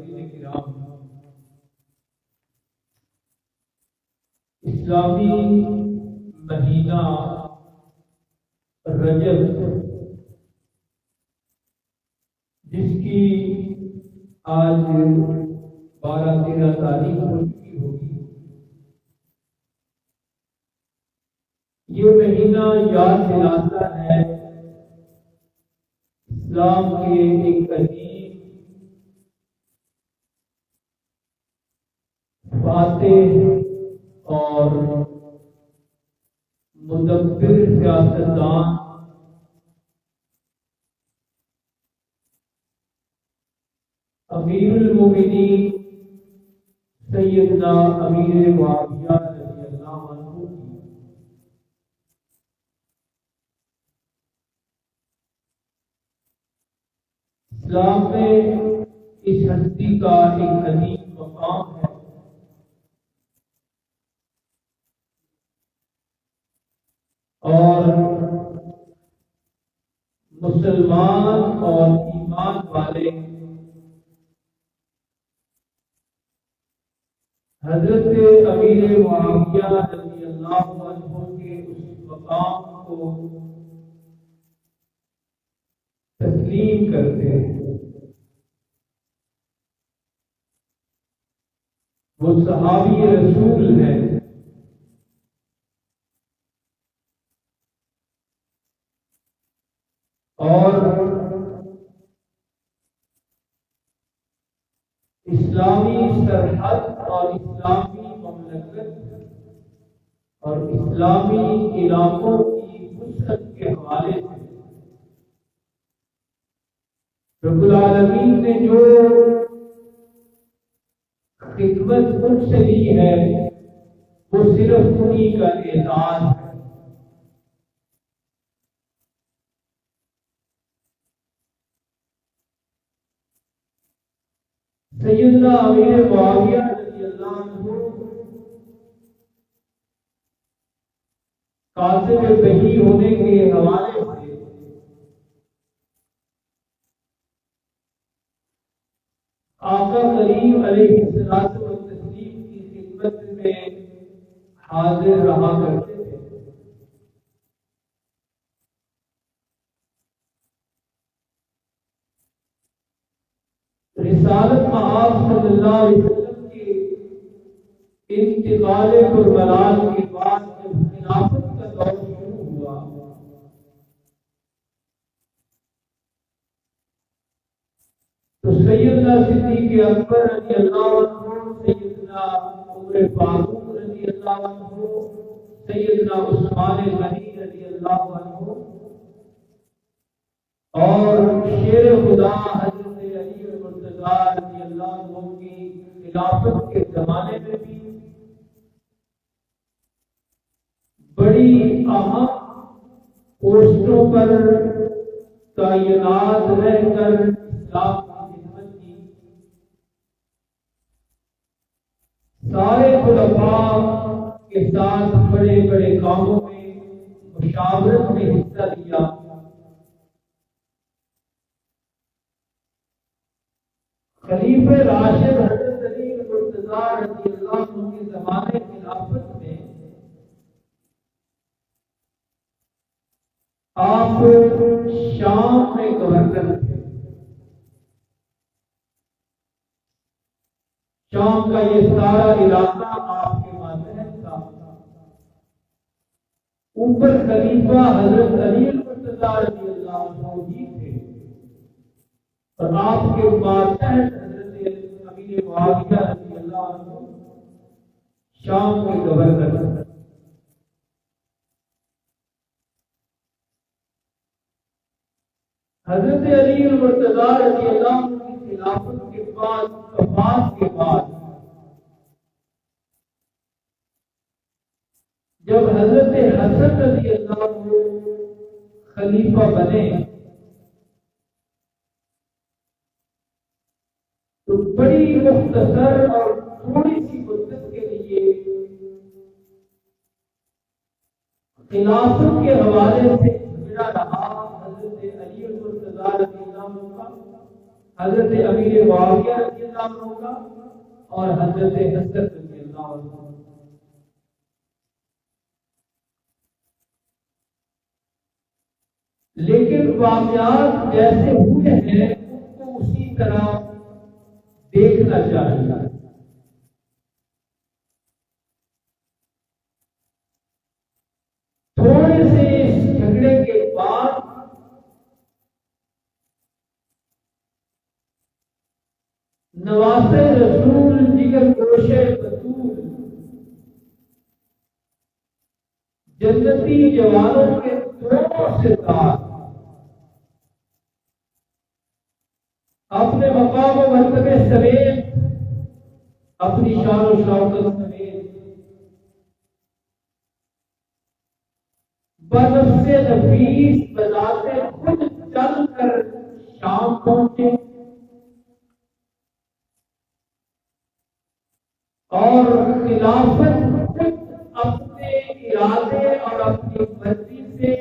حاضرین کرام، اسلامی مہینہ رجب جس کی آج 12-13 تاریخ ہو چکی ہوگی، یہ مہینہ یاد دلاتا ہے اسلام کے ایک عظیم فاتح اور مدبر سیاستدان امیر المومنین سیدنا امیر معاویہ رضی اللہ عنہ کی اسلام میں اس ہستی کا ایک عظیم مقام ہے، اور مسلمان اور ایمان والے حضرت امیر معاویہ رضی اللہ عنہ کے اس مقام کو تسلیم کرتے ہیں۔ وہ صحابی رسول ہیں، اور اسلامی سرحد اور اسلامی مملکت اور اسلامی علاقوں کی وسعت کے حوالے سے رب العالمین نے جو خدمت ان سے لی ہے وہ صرف انہی کا اعزاز ہے۔ سیدنا امیر معاویہ رضی اللہ عنہ قاسم بہی ہونے کے حوالے سے آقا کریم علیہ الصلوۃ والتسلیم کی خدمت میں حاضر رہا کرتے تھے۔ رسالت مآب صلی اللہ علیہ وسلم کے انتقال کربلا کے بعد جب خلافت کا دور شروع ہوا تو سیدنا صدیق اکبر رضی اللہ عنہ، سیدنا عمر فاروق رضی اللہ عنہ، سیدنا عثمان غنی رضی اللہ عنہ اور شیر خدا حضرت علی المرتضیٰ رضی اللہ عنہ کی خلافت کے زمانے میں بھی بڑی اہم پوسٹوں پر تعینات رہ کر اسلام کی خدمت کی۔ سارے خلفاء کے ساتھ بڑے بڑے کاموں میں مشاورت میں حصہ لیا۔ خلیفہ راشد حضرت علی المرتضیٰ رضی اللہ عنہ کے زمانے خلافت میں آپ شام میں گورنر تھے۔ شام کا یہ سارا علاقہ آپ کے ماتحت تھا۔ اوپر خلیفہ حضرت علی المرتضیٰ رضی اللہ عنہ ہی تھے، اور آپ کے ماتحت حضرت امیر معاویہ رضی اللہ عنہ شام کے گورنر تھے۔ حضرت علی المرتضیٰ رضی اللہ عنہ کی خلافت کے بعد، وفات کے بعد، جب حضرت حسن رضی اللہ عنہ خلیفہ بنے تو بڑی مختصر اور تھوڑی سی مدت کے لیے خلافت کے حوالے سے جھگڑا رہا حضرت علی المرتضیٰ رضی اللہ عنہ کا حضرت امیر معاویہ رضی اللہ اللہ عنہ کا اور حضرت حسن رضی اللہ عنہ. لیکن واقعات جیسے ہوئے ہیں ان کو اسی طرح دیکھنا چاہیے. تھوڑے سے اس جھگڑے کے بعد نواسے رسول جگر گوشے بطول جنتی جوانوں کے دونوں ستار اپنے مقام و مرتبے سمیت اپنی شان و شوکت سمیت بنفس نفیس بذات خود چل کر شام پہنچے اور خلافت خود اپنے ارادے اور اپنی مرضی سے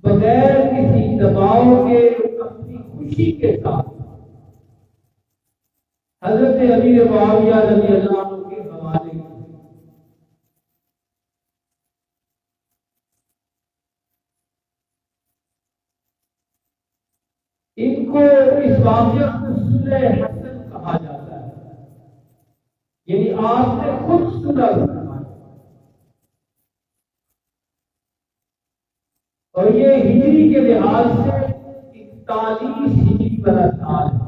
بغیر کسی دباؤ کے اپنی خوشی کے ساتھ حضرت امیر معاویہ رضی اللہ عنہ کے حوالے کی. ان کو اس واقعہ کو صلح حسن کہا جاتا ہے، یعنی آپ نے خود صلح فرمائی. اور یہ ہجری کے لحاظ سے 41 ہجری والا سال ہے.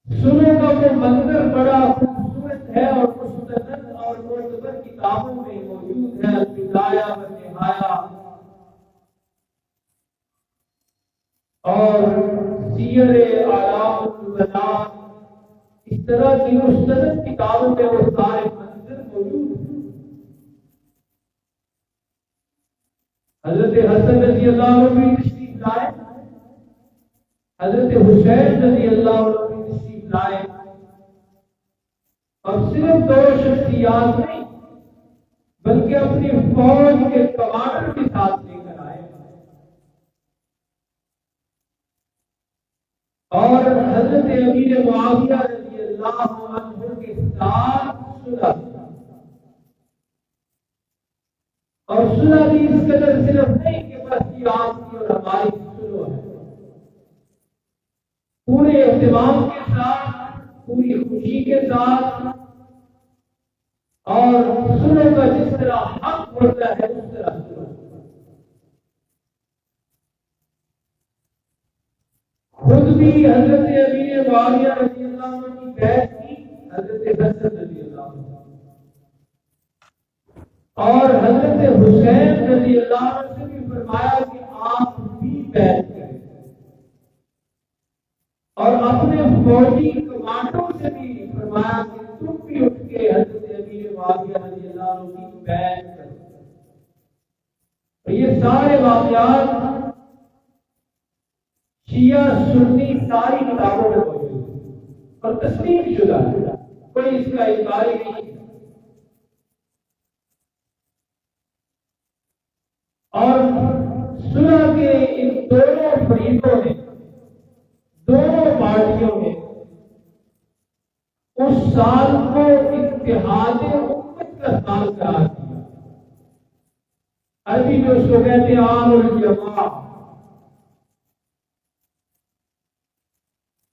صلح کا وہ منظر بڑا خوبصورت ہے اور مستند اور معتبر کتابوں میں موجود ہے. البدایہ و النہایہ اور سیر اعلام النبلاء، اس طرح کی مستند کتابوں میں وہ سارے منظر موجود ہیں. حضرت حسن رضی اللہ عنہ بھی تشریف لائے، حضرت حسین رضی اللہ عنہ بھی تشریف لائے. اور صرف دو شخصیات نہیں بلکہ اپنی فوج کے کمانڈر کے ساتھ لے کر آئے اور حضرت امیر معاویہ رضی اللہ عنہ کے ساتھ صلح. اور صلح بھی اس قدر صرف نہیں کہ بس یہ آپ کی اور ہماری صلح ہے، پورے اہتمام کے ساتھ، پوری خوشی کے ساتھ، اور صلح کا جس طرح حق ہوتا ہے اس طرح صلح. خود بھی حضرت امیر معاویہ رضی اللہ عنہ کی بیعت کی حضرت حسن رضی اللہ عنہ، اور حضرت حسین رضی اللہ عنہ سے بھی فرمایا کہ آپ بھی بیعت کریں، اور اپنے فوجی کمانڈوں سے بھی فرمایا کہ تم بھی اٹھ کے حضرت امیر معاویہ رضی اللہ عنہ کی بیعت کرو. اور یہ سارے واقعات شیعہ سنی ساری کتابوں میں موجود ہے اور تسلیم شدہ ہے، کوئی اس کا انکار نہیں ہے. اور صلح کے ان دونوں فریقوں نے، دونوں پارٹیوں نے اس سال کو اتحاد امت کا سال قرار دیا. عربی میں اس کو کہتے ہیں عام الجماع،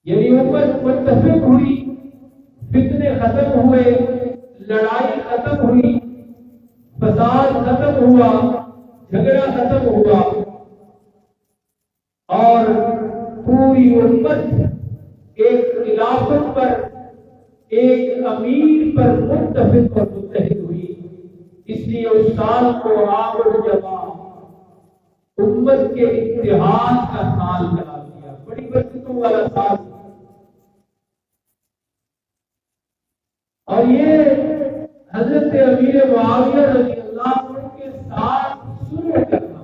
یعنی امت متفق ہوئی، فتنے ختم ہوئے، لڑائی ختم ہوئی، فساد ختم ہوا، جھگڑا ختم ہوا، اور پوری امت ایک خلافت پر، ایک امیر پر متفق اور متحد ہوئی. اس لیے اس سال کو عام الجماع، امت کے اتحاد کا سال قرار دیا. بڑی برکتوں والا سال. اور یہ حضرت امیر معاویہ رضی اللہ عنہ کے ساتھ صلح کرنا،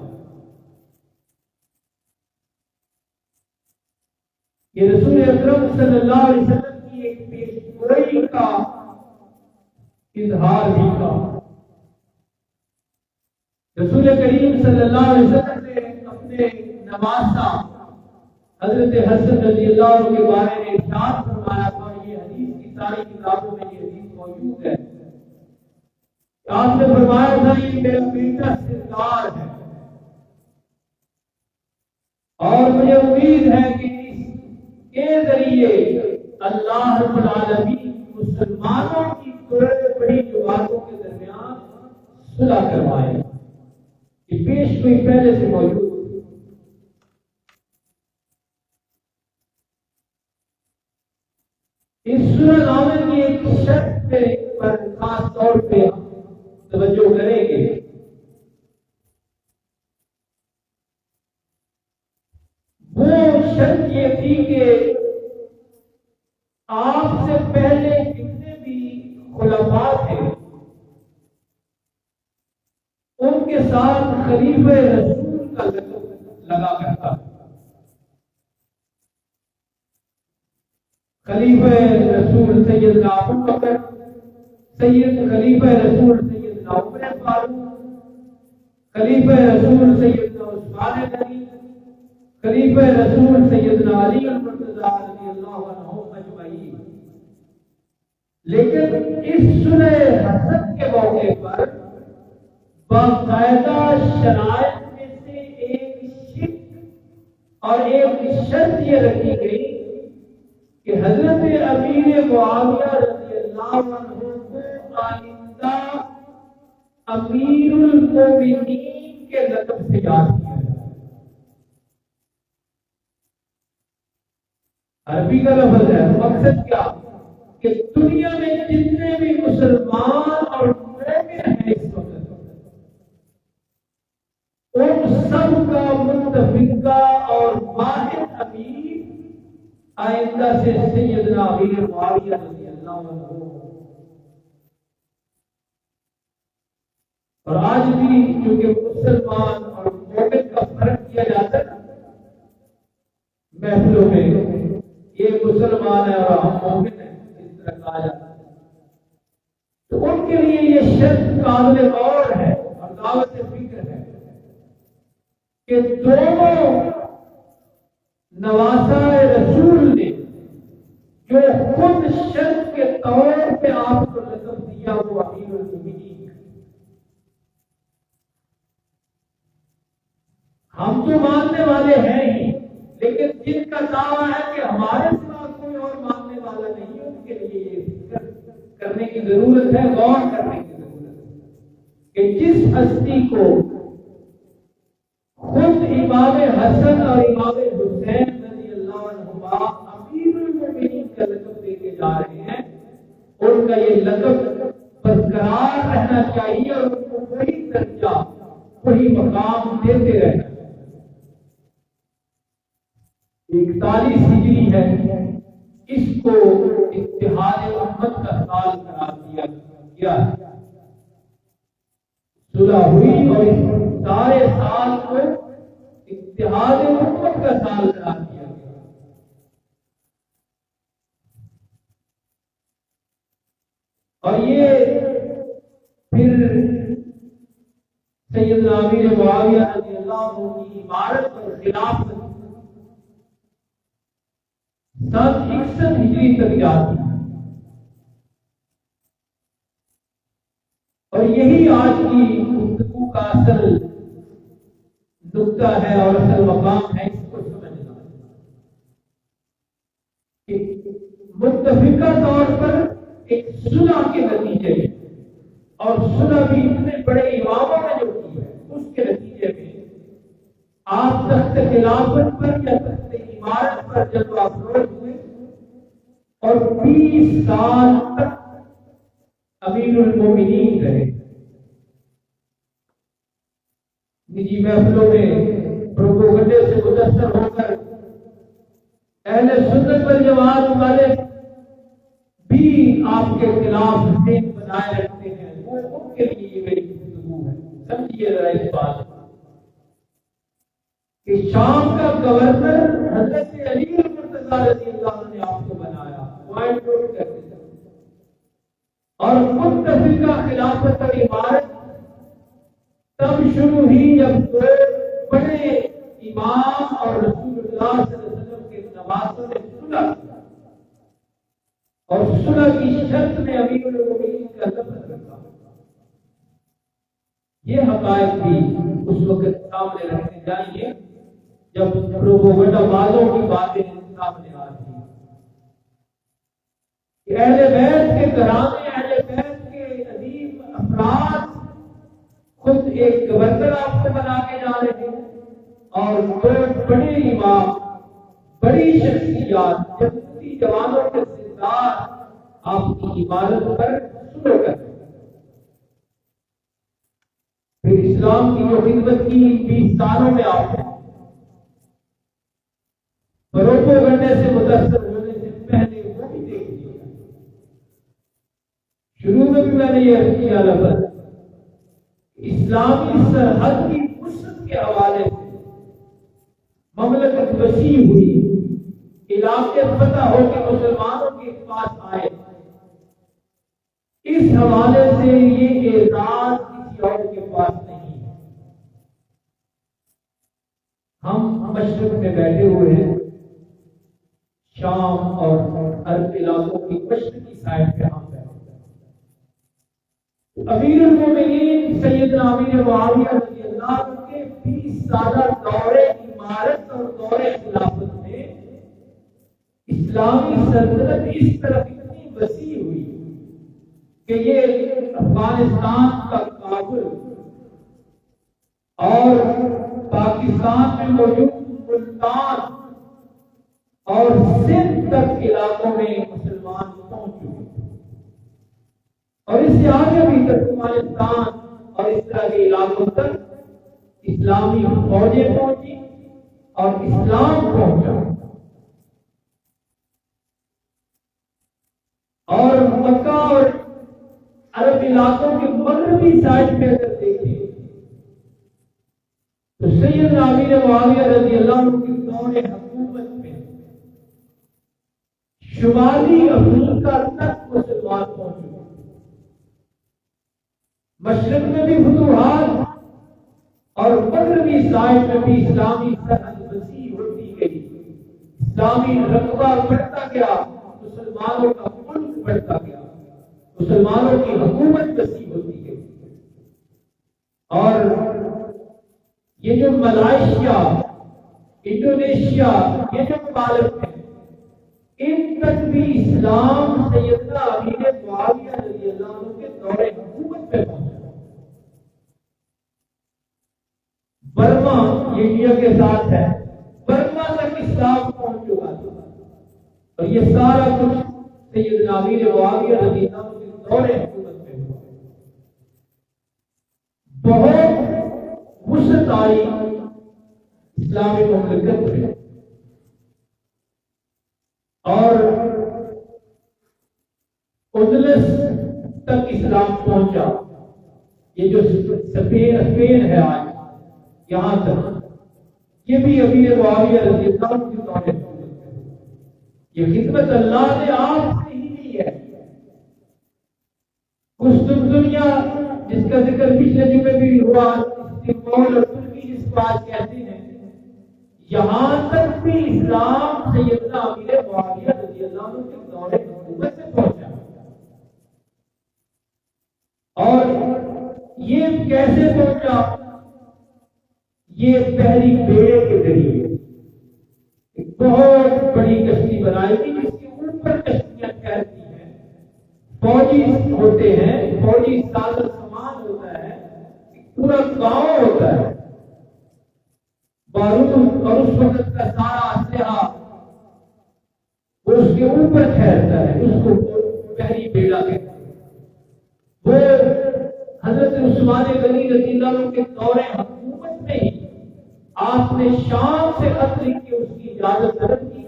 یہ رسول اکرم صلی اللہ علیہ وسلم کی ایک پیشگوئی کا اظہار بھی تھا. رسول کریم صلی اللہ علیہ وسلم نے اپنے نواسا حضرت حسن رضی اللہ عنہ کے بارے میں ارشاد فرمایا تھا، یہ حدیث کی ساری کتابوں میں یہ حدیث موجود ہے۔ آپ نے فرمایا تھا یہ میرا بیٹا سردار ہے، اور مجھے امید ہے کہ اس کے ذریعے اللہ رب العالمین مسلمانوں کی بڑی جماعتوں کے درمیان صلح کروائے۔ یہ پیش کوئی پہلے سے موجود۔ اس صلح نامے کی ایک شرط پر خاص طور پہ توجہ کریں گے۔ وہ شرط یہ تھی کہ آپ سے پہلے جتنے بھی خلفاء تھے ان کے ساتھ خلیفہ رسول کا لقب لگا کرتا۔ خلیفہ رسول سیدنا ابو بکر، خلیفہ رسول سیدنا عمر فاروق، خلیفہ رسول سیدنا عثمان غنی، خلیفہ رسول سیدنا علی المرتضی رضی اللہ عنہ اجمعین۔ لیکن اس صلح حسن کے موقع پر باقاعدہ شرائط میں سے ایک شرط اور ایک شرط یہ رکھی گئی کہ حضرت امیر معاویہ رضی اللہ عنہ کو آئندہ امیر المومنین کے لقب سے یاد کیا جائے۔ عربی کا لفظ ہے، مقصد کیا کہ دنیا میں جتنے بھی مسلمان اور مومن ہیں اس وقت ان سب کا متفقہ اور واحد امیر آئندہ سے سیدنا امیر معاویہ رضی اللہ عنہ۔ اور آج بھی چونکہ مسلمان اور مومن کا فرق کیا جاتا ہے محفلوں میں، یہ مسلمان ہے اور ہم مومن ہیں اس طرح کہا جاتا ہے، تو ان کے لیے یہ شرط قابل غور ہے اور دعوت فکر ہے کہ دونوں نواسہ رسول نے جو خود شرط کے طور پہ آپ کو لقب دیا وہ امیر المومنین۔ ہم تو ماننے والے ہیں ہی، لیکن جن کا دعویٰ ہے کہ ہمارے سوا کوئی اور ماننے والا نہیں ہے، ان کے لیے یہ فکر کرنے کی ضرورت ہے، غور کرنے کی ضرورت ہے کہ جس ہستی کو خود امام حسن اور امام حسین رضی اللہ عنہما امیر المومنین کا لقب دے کے جا رہے ہیں، ان کا یہ لقب برقرار رہنا چاہیے اور ان کو وہی درجہ وہی مقام دیتے رہنا۔ 41 ہجری ہے، اس کو اتحاد امت کا سال قرار دیا گیا۔ صلح ہوئی اور اس سارے سال کو اتحاد امت کا سال قرار دیا گیا۔ اور یہ پھر سیدنا امیر معاویہ رضی اللہ عنہ کی عمارت اور خلافت سن 61 ہجری تک جاتی ہے، اور یہی آج کی گفتگو کا اصل نقطہ ہے اور اصل مقام ہے، اس کو سمجھنا کہ متفقہ طور پر ایک صلح کے نتیجے میں، اور صلح بھی اتنے بڑے اماموں نے جو کی ہے اس کے نتیجے میں آپ تخت خلافت پر یا تخت عمارت پر جب افروز ہوئے اور 20 سال تک امیر المومنین رہے، نجی محفلوں میں پروپیگنڈے سے متاثر ہو کر اہل سنت والجماعت والے بھی آپ کے خلاف حسین بنائے رکھتے ہیں، وہ ان کے لیے یہ میری گفتگو ہے۔ سمجھیے ذرا اس بات کہ شام کا گورنر حضرت علی المرتضی رضی اللہ عنہ نے آپ کو بنایا، پوائنٹ نوٹ کرتے ہیں، اور متفقہ خلافت اور عمارت تب شروع ہوئی جب دو بڑے امام اور رسول اللہ صلی اللہ علیہ وسلم کے نواسوں نے صلح کیا اور صلح کی شرط میں امیر المومنین کا لفظ رکھا. یہ حقائق بھی اس وقت سامنے رکھنے چاہیے جب پروپیگنڈا بازوں کی باتیں سامنے آ رہی ہیں کہ اہل بیت کے گھرانے، اہل بیت کے عظیم افراد خود ایک گورنر آپ کو بنا کے جا رہے ہیں اور دو بڑے امام، بڑی شخصیات، جنتی جوانوں کے سردار آپ کی عبادت پر سلو کر رہے ہیں. پھر اسلام کی جو خدمت کی 20 سالوں میں آپ نے پروپیگنڈے سے متاثر ہونے سے پہلے وہ بھی دیکھ لیا. شروع میں بھی میں نے یہ عرض کیا لفظ اسلامی سرحد کی وسعت کے حوالے سے مملکت وسیع ہوئی، علاقے فتح ہو کے مسلمانوں کے پاس آئے. اس حوالے سے یہ اعزاز کسی اور کے پاس نہیں ہے. ہم مشرق میں بیٹھے ہوئے ہیں، شام اور عرب علاقوں کی مشرقی سائڈ پہ ہم بیٹھے ہیں. امیر المومنین سیدنا امیر معاویہ رضی اللہ عنہ کے 20 سالہ دور امارت اور دور خلافت میں اسلامی سلطنت اس طرح اتنی وسیع ہوئی کہ یہ افغانستان کا کابل اور پاکستان میں موجود ملتان اور سندھ تک علاقوں میں مسلمان پہنچ چکے تھے، اور اس سے آگے بھی ترکمانستان اور اس طرح کے علاقوں تک اسلامی فوجیں پہنچی اور اسلام پہنچا. اور مکہ اور عرب علاقوں کے مغربی سائڈ پہ اگر دیکھیں تو سیدنا امیر معاویہ رضی اللہ عنہ کی دور حکومت میں شمالی افریقہ تک مسلمان پہنچ چکے. مشرق میں بھی فتوحات اور مغربی سائڈ میں بھی اسلامی سرحد وسیع ہوتی گئی، اسلامی رقبہ بڑھتا گیا، مسلمانوں کا ملک بڑھتا گیا، مسلمانوں کی حکومت وسیع ہوتی گئی. اور یہ جو ملائیشیا، انڈونیشیا، یہ جو ممالک ہیں، ان تک بھی اسلام سیدنا امیر معاویہ رضی اللہ عنہ کے دور حکومت میں پہنچا. برما یہ انڈیا کے ساتھ ہے، برما تک اسلام پہنچ چکا تھا، اور یہ سارا کچھ سیدنا امیر معاویہ رضی اللہ عنہ کے دور حکومت میں ہوا. بہت وسعت آئی اسلامی مملکت میں، اور اندلس تک اسلام پہنچا. یہ جو اسپین ہے آج یہاں تک، یہ بھی امیر معاویہ رضی اللہ عنہ کے دور حکومت میں. یہ خدمت اللہ نے آپ سے ہی دی ہے. دنیا جس کا ذکر پچھلے جمعے بھی ہوا، استنبول اور ترکی جس کو آج کہتے ہیں، یہاں تک بھی اسلام سیدنا امیر معاویہ رضی اللہ عنہ کے دور حکومت سے پہنچا. اور یہ کیسے پہنچا؟ یہ پہلی بیڑے کے ذریعے ایک بہت بڑی کشتی بنائی گئی جس کے اوپر کشتیاں ٹھہرتی ہیں، فوجی ہوتے ہیں، فوجی ساز و سامان ہوتا ہے، پورا گاؤں ہوتا ہے، بارود اور اس وقت کا سارا اسلحہ وہ اس کے اوپر ٹھہرتا ہے. اس کو پہلی بیڑا کہتے ہیں. وہ حضرت عثمان غنی رضی اللہ عنہ کے دور حکومت میں ہی آپ نے شام سے خط لکھ کے اس کی اجازت طلب کی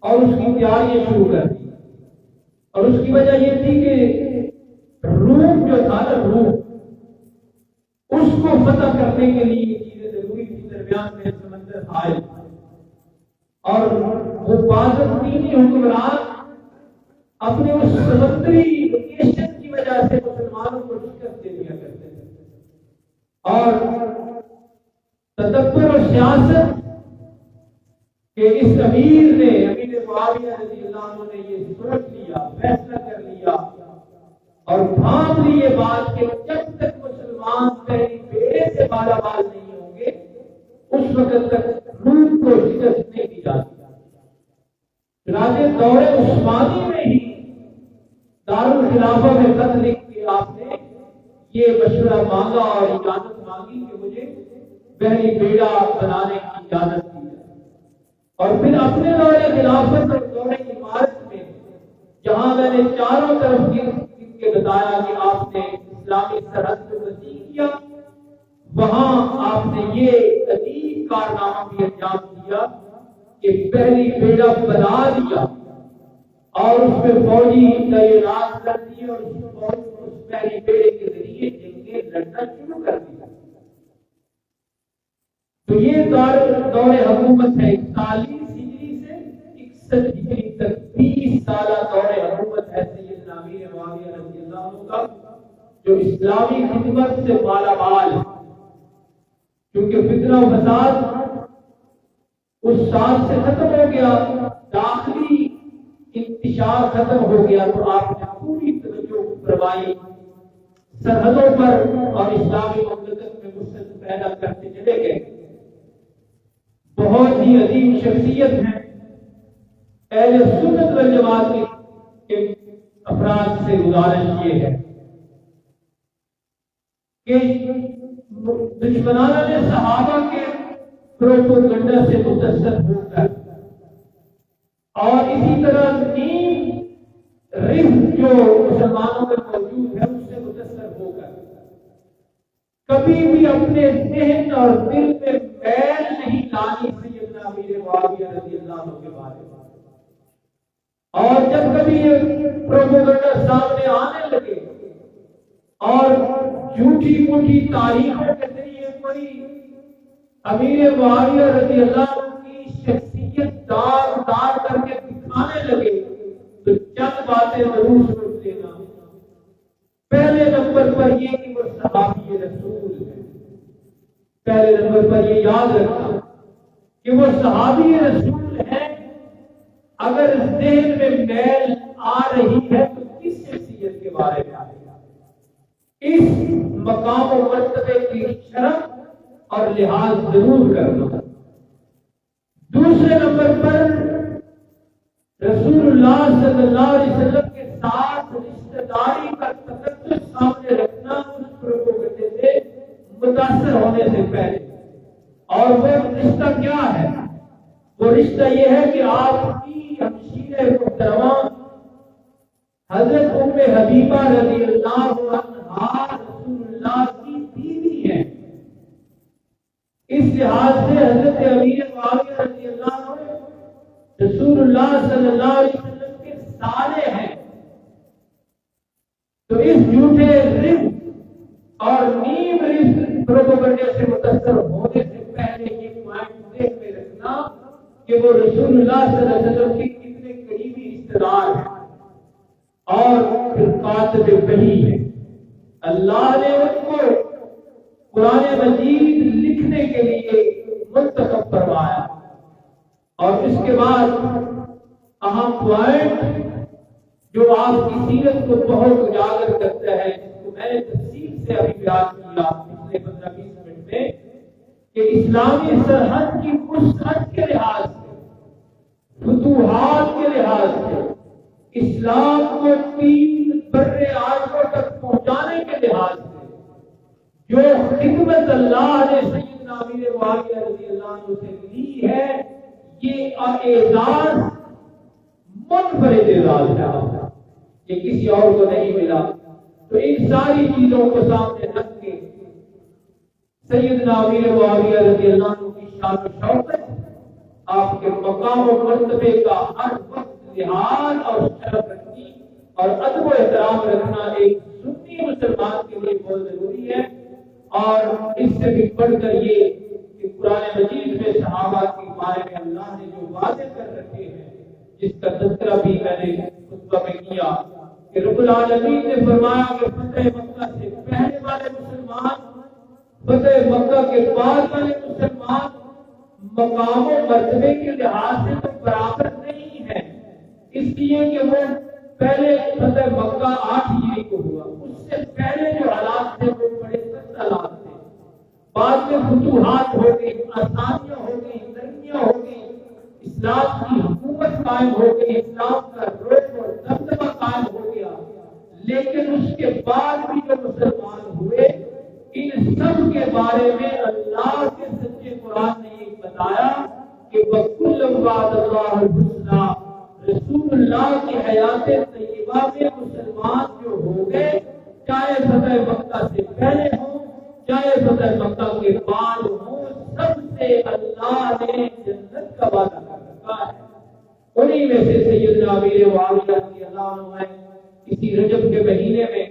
اور اس کی تیاریاں شروع کر دی. اور اس کی وجہ یہ تھی کہ روم جو تھا نا، روم، اس کو فتح کرنے کے لیے یہ چیزیں ضروری تھی. درمیان میں سمندر حائل اور وہ بازنطینی حکمران اپنے اس سمندری لوکیشن کی وجہ سے مسلمانوں کو شکست دے دیا کرتے تھے. اور تدبر اور سیاست کہ اس امیر معاویہ رضی اللہ عنہ نے یہ سوچ لیا، فیصلہ کر لیا اور تھام لی یہ بات کہ جب تک مسلمان پہلی بیڑے سے مالامال نہیں ہوں گے اس وقت تک روم کو شکست نہیں دی جاتی۔ چنانچہ دور عثمانی میں ہی دارالخلافہ میں خط لکھ کے آپ نے یہ مشورہ مانگا اور اجازت مانگی کہ مجھے بحری بیڑا بنانے کی اجازت دی جائے۔ اور پھر اپنے دور خلافت اور دور عمارت میں جہاں میں نے چاروں طرف لکھ کے بتایا کہ آپ نے اسلامی سرحد کو وسیع کیا، وہاں آپ نے یہ عجیب کارنامہ بھی انجام دیا کہ پہلی بیڑا بنا دیا اور اس میں فوجی تعینات کر دی اور اس پہلی بیڑے کے ذریعے جنگیں لڑنا شروع کر دیا۔ تو یہ دور حکومت ہے 41 ہجری سے 61 ہجری تک 30 سالہ دور حکومت ہے سیدنا امیر معاویہ رضی اللہ عنہ کا، جو اسلامی خدمت سے مالا مال ہے۔ کیونکہ فتنہ و فساد اس سال سے ختم ہو گیا، داخلی انتشار ختم ہو گیا، تو آپ نے پوری توجہ فرمائی سرحدوں پر اور اسلامی مملکت میں مسلط پیدا کرتے چلے گئے۔ بہت ہی عظیم شخصیت ہے، اہل سنت والجماعت کے افراد سے گزارش یہ ہے کہ دشمنانہ نے صحابہ کے پروپیگنڈا سے متاثر ہو کر اور اسی طرح نیم رزق جو مسلمانوں میں موجود ہے اس سے متاثر ہو کر کبھی بھی اپنے ذہن اور دل میں میل نہیں لانی سیدنا امیر معاویہ رضی اللہ عنہ کے بارے میں۔ اور جب کبھی یہ پروپیگنڈا سامنے آنے لگے اور جھوٹی موٹی تاریخوں کے ذریعے کوئی امیر معاویہ رضی اللہ عنہ کی شخصیت دار کر کے دکھانے لگے تو چند باتیں ضرور سوچ لینا۔ پہلے نمبر پر یہ کہ وہ صحابی رسول ہے، پہلے نمبر پر یہ یاد رکھنا کہ وہ صحابی رسول ہے۔ اگر ذہن میں میل آ رہی ہے تو کس شخصیت کے بارے میں آئے گا؟ اس مقام و مرتبے کی شرف اور لحاظ ضرور کرنا۔ دوسرے نمبر پر رسول اللہ صلی اللہ علیہ وسلم کے ساتھ رشتہ داری کا تقدس سامنے رکھنا اس پروپیگنڈے سے متاثر ہونے سے پہلے۔ اور وہ رشتہ کیا ہے؟ وہ رشتہ یہ ہے کہ آپ کی ہمشیرہ محترمہ حضرت ام حبیبہ رضی اللہ عنہا رسول اللہ کی بیوی ہے۔ اس لحاظ سے حضرت امیر معاویہ رضی اللہ عنہ رسول اللہ صلی اللہ علیہ وسلم کے سالے ہیں۔ تو اس جھوٹے رزق اور نیم رزق پروپیگنڈے سے متاثر ہونے سے پہلے یہ پوائنٹ ذہن میں رکھنا کہ وہ رسول اللہ صلی اللہ علیہ وسلم کی کتنے قریبی رشتہ دار ہیں اور پھر کاتب وحی ہے۔ اللہ نے ان کو قرآن مجید لکھنے کے لیے منتخب فرمایا۔ اور اس کے بعد اہم پوائنٹ جو آپ کی سیرت کو بہت اجاگر کرتا ہے، جس کو میں نے تفصیل سے ابھی بیان کیا پچھلے 15-20 منٹ میں، کہ اسلامی سرحد کی وسعت کے لحاظ سے، فتوحات کے لحاظ سے، اسلام کو 3 برے اعظموں تک پہنچانے کے لحاظ سے جو خدمت اللہ نے سیدنا امیر معاویہ رضی اللہ عنہ سے لی ہے، یہ اعزاز منفرد اعزاز ہے، یہ کسی اور کو نہیں ملا۔ تو ان ساری چیزوں کو سامنے رکھ کے سیدنا امیر معاویہ رضی اللہ عنہ کی شان و شوکت، آپ کے مقام و مرتبے کا ہر وقت لحاظ اور شرف رکھنی اور ادب و احترام رکھنا ایک سنی مسلمان کے لیے بہت ضروری ہے۔ اور اس سے بھی بڑھ کر یہ کہ قرآن مجید میں صحابہ کے بارے میں اللہ نے جو وعدے کر رکھے ہیں، جس کا تذکرہ بھی میں نے خطبہ میں کیا کہ رب العالمین نے فرمایا کہ فتح مکہ سے پہلے والے مسلمان فتح مکہ کے بعد والے مسلمان مقام و مرتبے کے لحاظ سے تو برابر نہیں ہے، اس لیے کہ وہ پہلے فتح مکہ 8 ہجری کو ہوا، اس سے پہلے جو حالات تھے وہ بڑے سخت حالات تھے۔ بعد میں فتوحات ہو گئی، آسانیاں ہو گئی، نرمیاں ہو گئی، اسلام کی حکومت قائم ہو گئی، اسلام کا روب اور دبدبہ قائم ہو گیا، لیکن اس کے بعد بھی جو مسلمان ہوئے ان سب کے بارے میں اللہ کے سچے قرآن نے یہ بتایا کہ وَكُلًّا وَعَدَ اللَّهُ الْحُسْنَىٰ، رسول اللہ کی حیات طیبہ میں مسلمان جو ہو گئے، چاہے فتح مکہ سے پہلے ہوں چاہے فتح مکہ کے بعد ہوں، سب سے اللہ نے جنت کا وعدہ کر رکھا ہے۔ انہی میں سے سیدنا امیر معاویہ رضی اللہ عنہ کسی رجب کے مہینے میں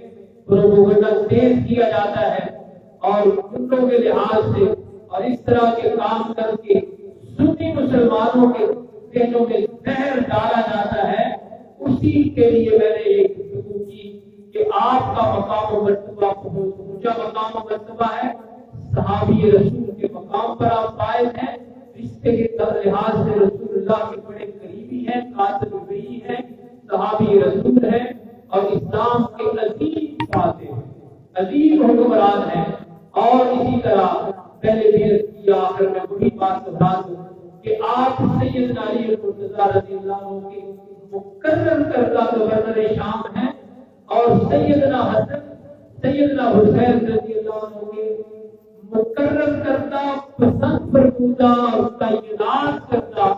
پروپیگنڈا تیز کیا جاتا ہے اور گنڈوں کے لحاظ سے اور اس طرح کے کام کر کے سنی مسلمانوں کے ذہنوں میں زہر ڈالا جاتا ہے۔ اسی کے لیے میں نے ایک گفتگو کی کہ آپ کا مقام و مرتبہ بہت اونچا مقام و مرتبہ ہے، صحابی رسول کے مقام پر آپ فائز ہیں، رشتے کے لحاظ سے رسول اللہ کے بڑے قریبی ہیں، قاتل البئی ہیں، صحابی رسول ہیں اور اسلام کے عظیم فاتح ہیں، عظیم حکمران ہیں۔ اور اسی طرح پہلے بھی کیا آخر میں وہی بات بتا دوں کہ آپ سیدنا علی المرتضیٰ رضی اللہ عنہ کے مقرر کردہ گورنر شام ہیں اور سیدنا حسن سیدنا حسین رضی اللہ عنہ کے مقرر کردہ پسند فرمودہ اور تعینات کردہ